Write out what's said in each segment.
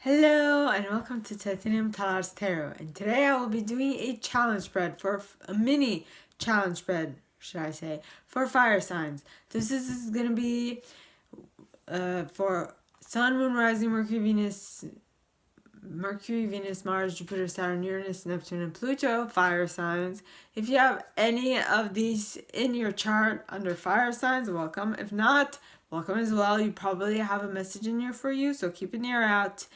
Hello and welcome to Titanium Talar's Tarot, and today I will be doing a challenge spread for a mini challenge spread, should I say, for fire signs. This is going to be for Sun, Moon, Rising, Mercury, Venus, Mars, Jupiter, Saturn, Uranus, Neptune, and Pluto, fire signs. If you have any of these in your chart under fire signs, welcome. If not, welcome as well. You probably have a message in here for you, so keep an ear out.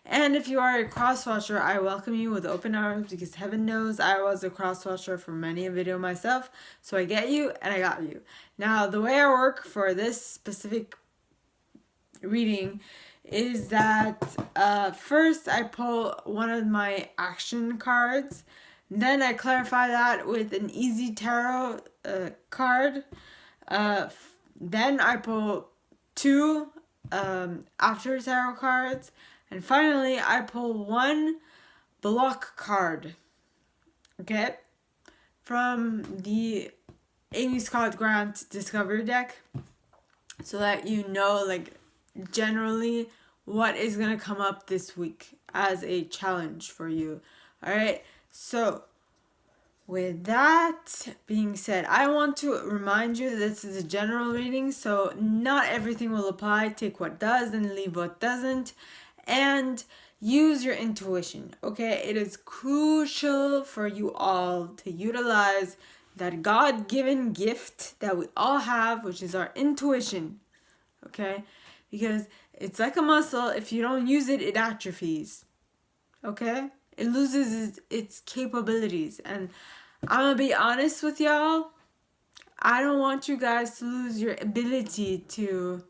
And if you are a cross watcher, I welcome you with open arms, because heaven knows I was a cross watcher for many a video myself. So I get you and I got you. Now, the way I work for this specific reading is that first I pull one of my action cards, then I clarify that with an easy tarot card, then I pull two after tarot cards, and finally I pull one block card, okay, from the Amy Scott Grant Discovery deck, so that you know, like, generally what is going to come up this week as a challenge for you. All right, so with that being said, I want to remind you that this is a general reading, so not everything will apply. Take what does and leave what doesn't, and use your intuition, okay? It is crucial for you all to utilize that God-given gift that we all have, which is our intuition, okay? Because it's like a muscle. If you don't use it, it atrophies, okay? It loses its capabilities. And I'm gonna be honest with y'all, I don't want you guys to lose your ability to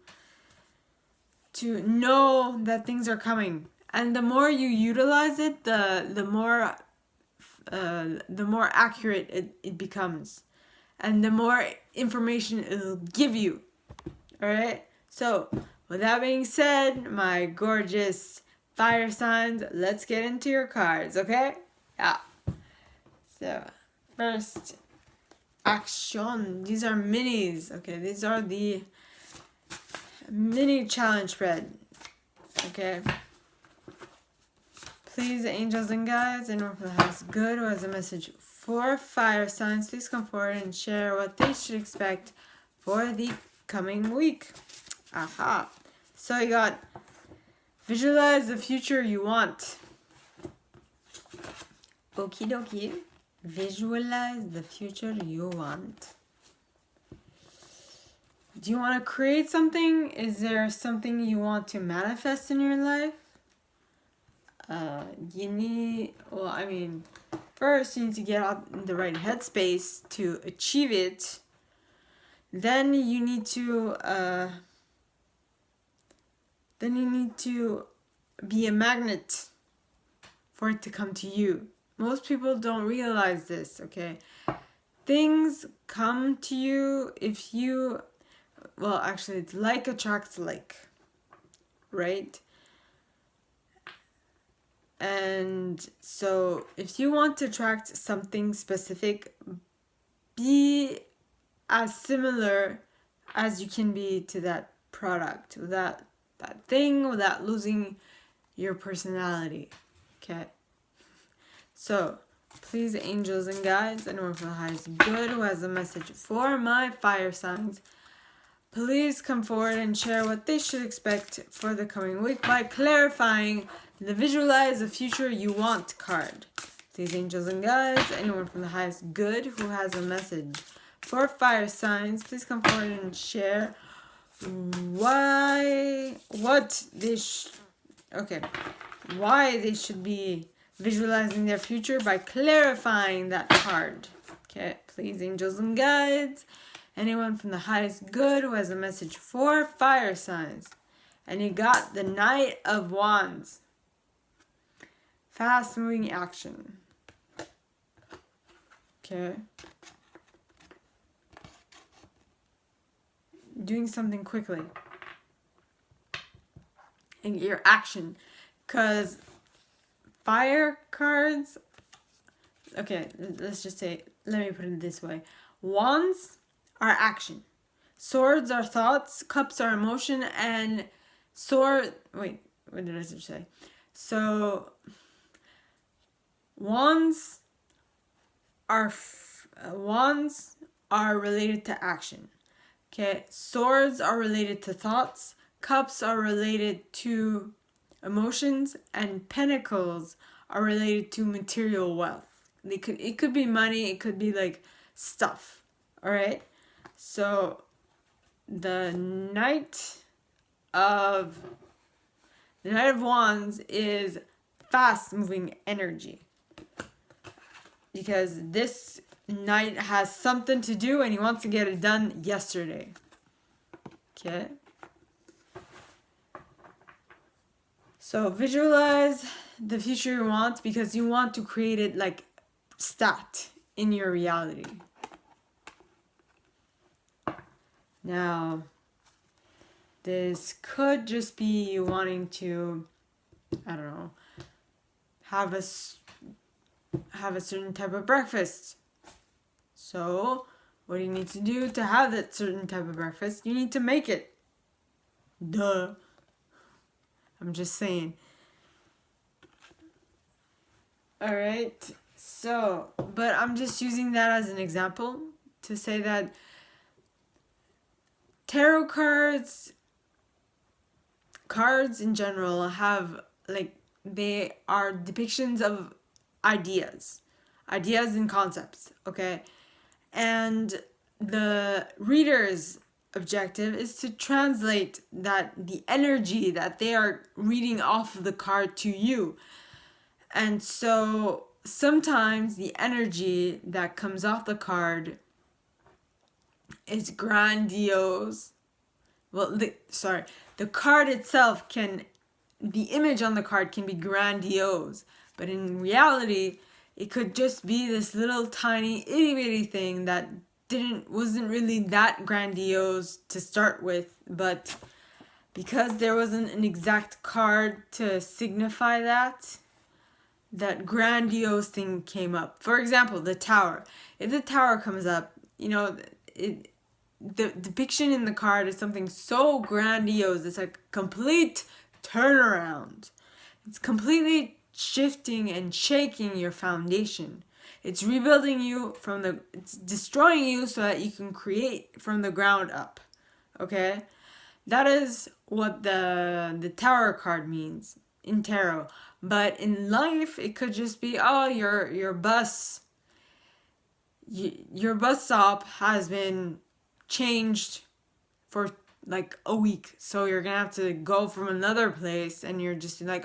know that things are coming. And the more you utilize it, the more accurate it becomes, and the more information it'll give you. All right, so with that being said, my gorgeous fire signs, let's get into your cards, okay? Yeah. So, first, action. These are minis, okay? These are the mini challenge spread, okay? Please, angels and guides, anyone who has good or has a message for fire signs, please come forward and share what they should expect for the coming week. Aha. So you got visualize the future you want. Okie dokie. Visualize the future you want. Do you want to create something? Is there something you want to manifest in your life? First you need to get out in the right headspace to achieve it. Then you need to be a magnet for it to come to you. Most people don't realize this, okay? Things come to you if you, well, actually, it's like attracts like, right? And so if you want to attract something specific, be as similar as you can be to that product, that thing, without losing your personality, okay? So please, angels and guides, anyone from the highest good who has a message for my fire signs, please come forward and share what they should expect for the coming week by clarifying the visualize the future you want card. Please, angels and guides, anyone from the highest good who has a message for fire signs, please come forward and share why they should be visualizing their future by clarifying that card. Okay, please, angels and guides, anyone from the highest good who has a message for fire signs. And you got the Knight of Wands. Fast moving action. Okay. Doing something quickly. And your action. Because fire cards, okay, let's just say, let me put it this way. Wands are action. Swords are thoughts. Cups are emotion. And what did I say? So wands are related to action. Okay, swords are related to thoughts, cups are related to emotions, and pentacles are related to material wealth. It could be money, it could be like stuff. All right? So the Knight of Wands is fast moving energy, because this Knight has something to do and he wants to get it done yesterday. Okay. So visualize the future you want, because you want to create it like stat in your reality. Now, this could just be you wanting to, I don't know, have a certain type of breakfast. So, what do you need to do to have that certain type of breakfast? You need to make it. Duh. I'm just saying. Alright, so, but I'm just using that as an example to say that tarot cards in general have, like, they are depictions of ideas and concepts, okay? And the reader's objective is to translate the energy that they are reading off of the card to you. And so sometimes the energy that comes off the card is grandiose. Well, the card itself the image on the card can be grandiose, but in reality, it could just be this little tiny itty bitty thing that wasn't really that grandiose to start with, but because there wasn't an exact card to signify that grandiose thing came up. For example, the tower. If the tower comes up, the depiction in the card is something so grandiose. It's like a complete turnaround. It's completely shifting and shaking your foundation. It's rebuilding you it's destroying you so that you can create from the ground up. Okay? That is what the Tower card means in tarot. But in life, it could just be, your bus stop has been changed for like a week, so you're gonna have to go from another place, and you're just like,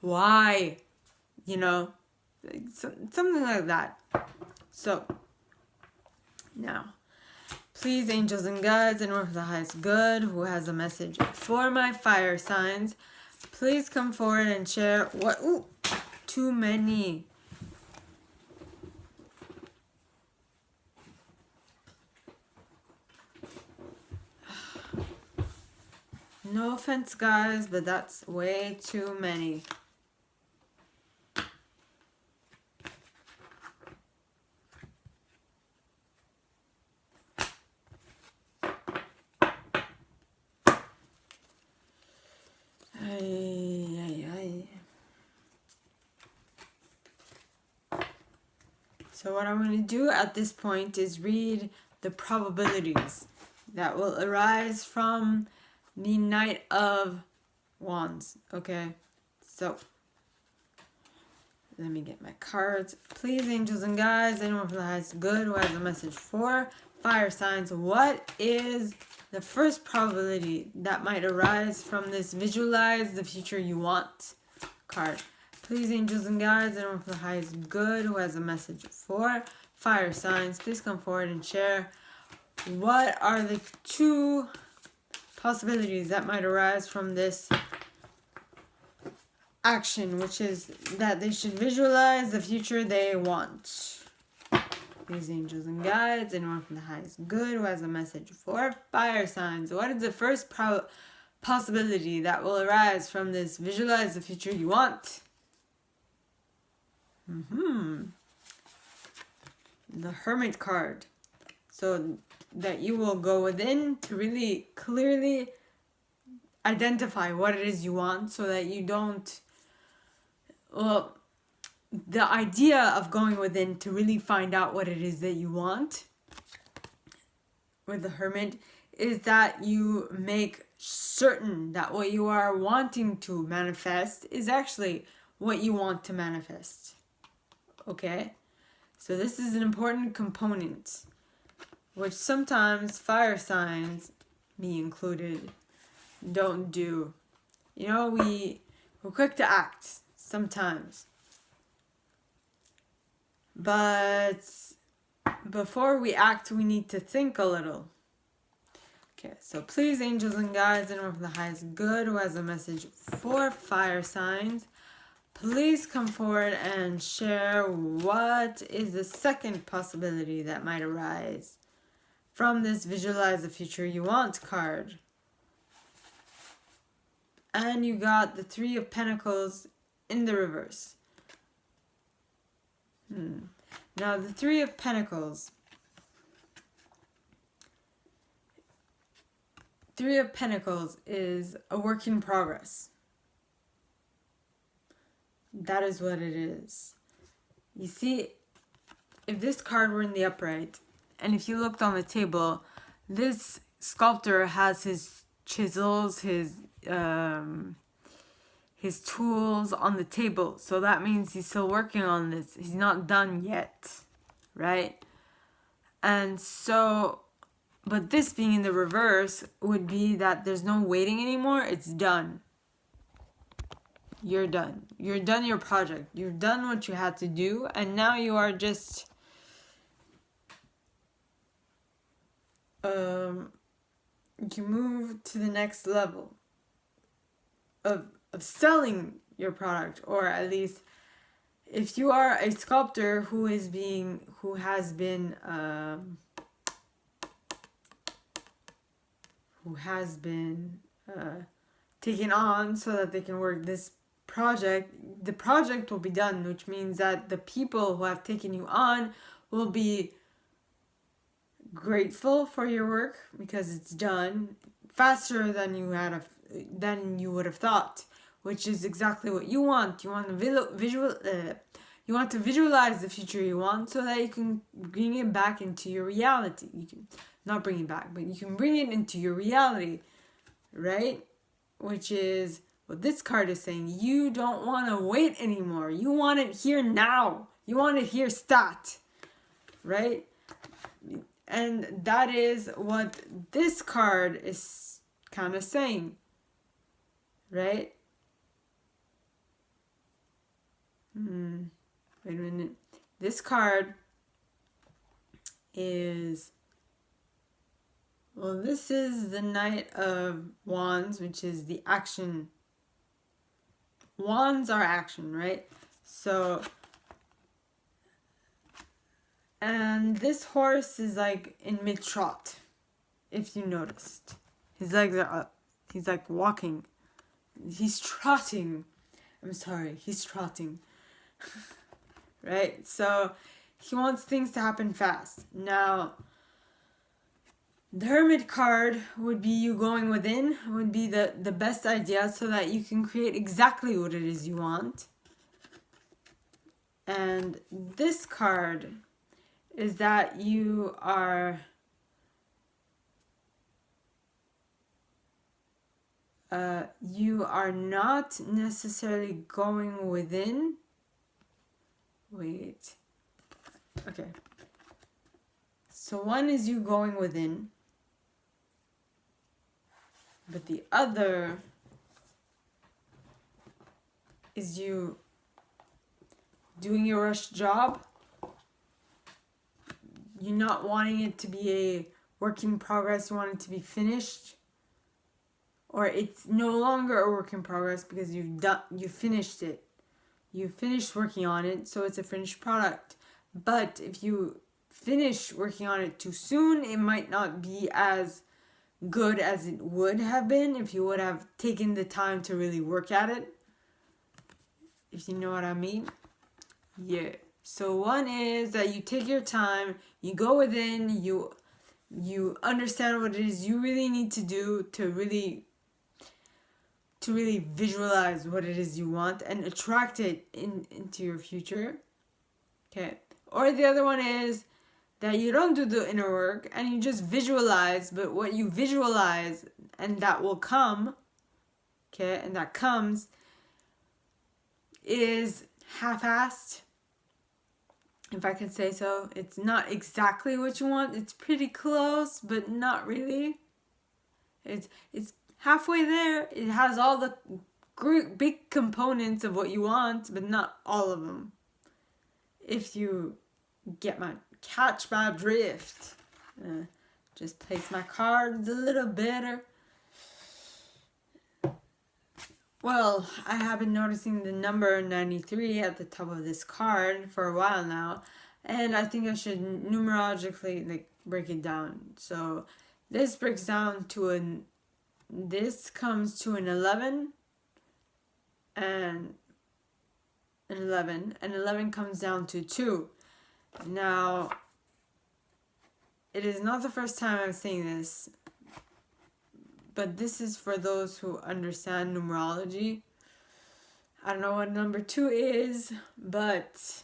why? Something like that. So now, please, angels and guides, anyone for the highest good who has a message for my fire signs, please come forward and share what. Too many. No offense, guys, but that's way too many. So what I'm going to do at this point is read the probabilities that will arise from the Knight of Wands. Okay, so let me get my cards. Please, angels and guides, anyone from the highest good who has a message for fire signs, what is the first probability that might arise from this visualize the future you want card? Please, angels and guides, anyone from the highest good who has a message for fire signs, please come forward and share what are the two possibilities that might arise from this action, which is that they should visualize the future they want. These angels and guides, anyone from the highest good who has a message for fire signs, what is the first possibility that will arise from this visualize the future you want? The Hermit card. So that you will go within to really clearly identify what it is you want, so that you don't, well, the idea of going within to really find out what it is that you want with the Hermit is that you make certain that what you are wanting to manifest is actually what you want to manifest. Okay? So this is an important component, which sometimes fire signs, me included, don't do. You know, we're quick to act sometimes. But before we act, we need to think a little. Okay, so please, angels and guides, anyone from the highest good who has a message for fire signs, please come forward and share what is the second possibility that might arise from this Visualize the Future You Want card. And you got the Three of Pentacles in the reverse. Now, the Three of Pentacles. Three of Pentacles is a work in progress. That is what it is. You see, if this card were in the upright, and if you looked on the table, this sculptor has his chisels, his tools on the table. So that means he's still working on this. He's not done yet, right? And so, but this being in the reverse would be that there's no waiting anymore. It's done. You're done. You're done your project. You've done what you had to do. And now you are just you move to the next level of selling your product, or at least if you are a sculptor who has been taken on so that they can work this project, the project will be done, which means that the people who have taken you on will be grateful for your work because it's done faster than you would have thought, which is exactly what you want. You want to visualize the future you want so that you can bring it back into your reality. You can not bring it back, but you can bring it into your reality, right? Which is what this card is saying. You don't want to wait anymore. You want it here now. You want it here stat, right? And that is what this card is kind of saying, right? Wait a minute. This card is, well, this is the Knight of Wands, which is the action. Wands are action, right? So, and this horse is like in mid-trot, if you noticed. His legs are up. He's like walking. He's trotting. I'm sorry, he's trotting. Right? So, he wants things to happen fast. Now, the Hermit card would be you going within, would be the best idea so that you can create exactly what it is you want. And this card is that you are not necessarily going within. Wait. Okay. So one is you going within, but the other is you doing your rush job. You're not wanting it to be a work in progress. You want it to be finished. Or it's no longer a work in progress because you finished it. You finished working on it, so it's a finished product. But if you finish working on it too soon, it might not be as good as it would have been if you would have taken the time to really work at it. If you know what I mean. Yeah. So one is that you take your time, you go within, you understand what it is you really need to do to really to really visualize what it is you want and attract it into your future. Okay. Or the other one is that you don't do the inner work and you just visualize, but what you visualize and that will come, okay, and that comes is half-assed, if I can say so. It's not exactly what you want. It's pretty close, but not really. It's halfway there. It has all the big components of what you want, but not all of them. If you catch my drift. Just place my cards a little better. Well, I have been noticing the number 93 at the top of this card for a while now, and I think I should numerologically break it down. So this breaks down to this comes to an 11 and an 11, and 11 comes down to 2. Now, it is not the first time I'm saying this, but this is for those who understand numerology. I don't know what number 2 is, but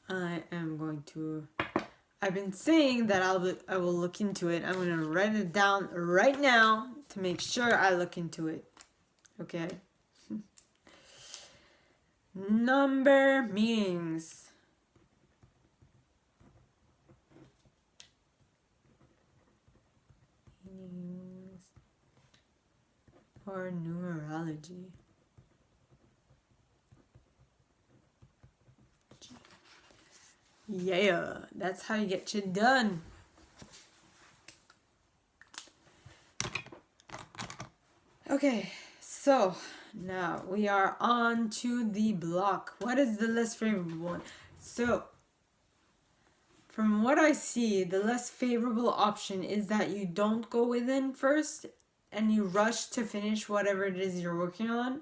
I've been saying that I will look into it. I'm going to write it down right now to make sure I look into it. Okay? Number meanings. Or numerology. Yeah, that's how you get shit done. Okay, so now we are on to the block. What is the less favorable one? So, from what I see, the less favorable option is that you don't go within first and you rush to finish whatever it is you're working on,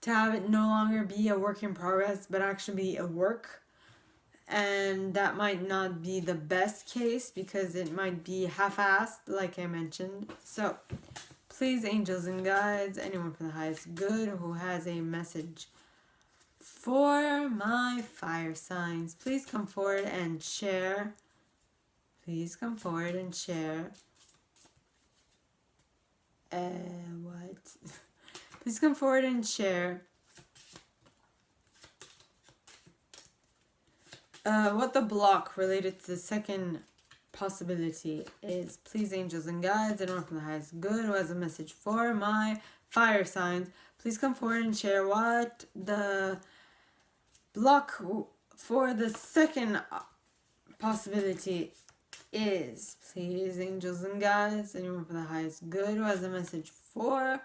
to have it no longer be a work in progress but actually be a work. And that might not be the best case because it might be half-assed, like I mentioned. So please, angels and guides, anyone from the highest good who has a message for my fire signs, please come forward and share. Please come forward and share. Please come forward and share what the block related to the second possibility is. Please, angels and guides, anyone from the highest good who has a message for my fire signs, please come forward and share what the block for the second possibility is. Please, angels and guides, anyone from the highest good who has a message for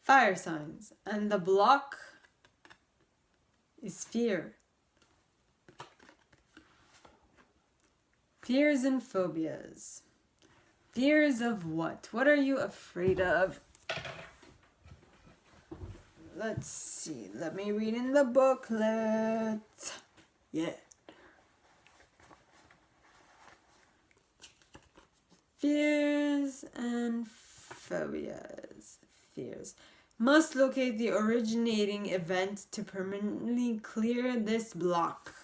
fire signs. And the block is fear. Fears and phobias. Fears of what? What are you afraid of? Let's see. Let me read in the booklet. Yeah. Fears and phobias. Fears. Must locate the originating event to permanently clear this block.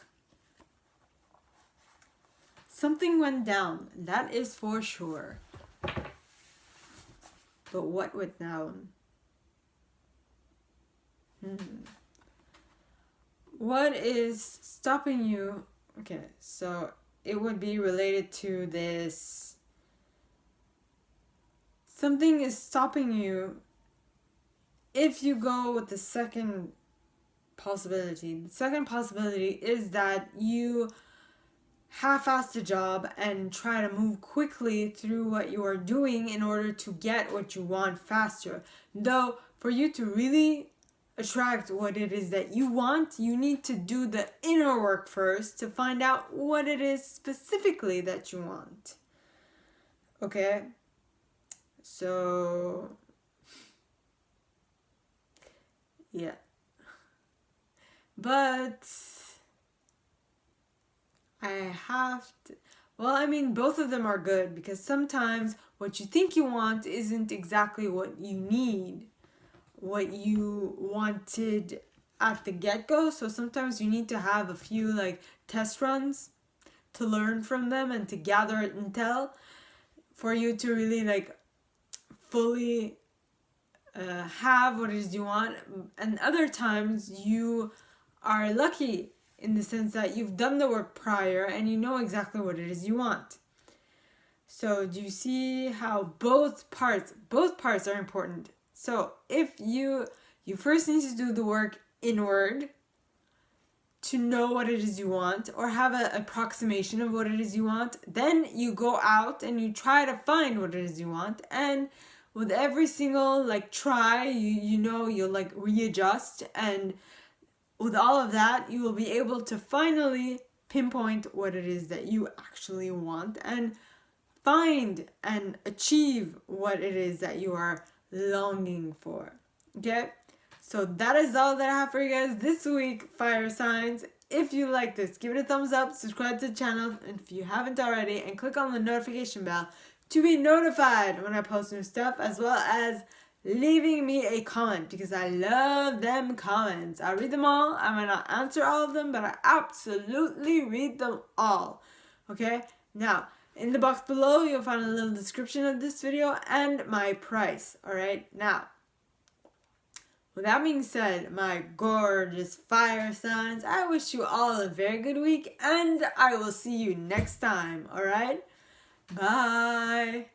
Something went down, that is for sure. But what went down? What is stopping you? Okay, so it would be related to this. Something is stopping you if you go with the second possibility. The second possibility is that you half-ass the job and try to move quickly through what you are doing in order to get what you want faster. Though, for you to really attract what it is that you want, you need to do the inner work first to find out what it is specifically that you want. Okay? So, yeah. But I have to, well, I mean, both of them are good because sometimes what you think you want isn't exactly what you need, what you wanted at the get-go. So sometimes you need to have a few like test runs to learn from them and to gather intel for you to really like fully have what it is you want. And other times you are lucky in the sense that you've done the work prior and you know exactly what it is you want. So do you see how both parts are important? So if you first need to do the work inward to know what it is you want or have an approximation of what it is you want, then you go out and you try to find what it is you want, and with every single like try, you know you'll like readjust, and with all of that you will be able to finally pinpoint what it is that you actually want and find and achieve what it is that you are longing for. Okay? So that is all that I have for you guys this week, fire signs. If you like this, give it a thumbs up, subscribe to the channel if you haven't already, and click on the notification bell to be notified when I post new stuff, as well as leaving me a comment, because I love them comments. I read them all. I might not answer all of them, but I absolutely read them all. Okay? Now, in the box below, you'll find a little description of this video and my price. Alright? Now, with that being said, my gorgeous fire signs, I wish you all a very good week, and I will see you next time. Alright? Bye!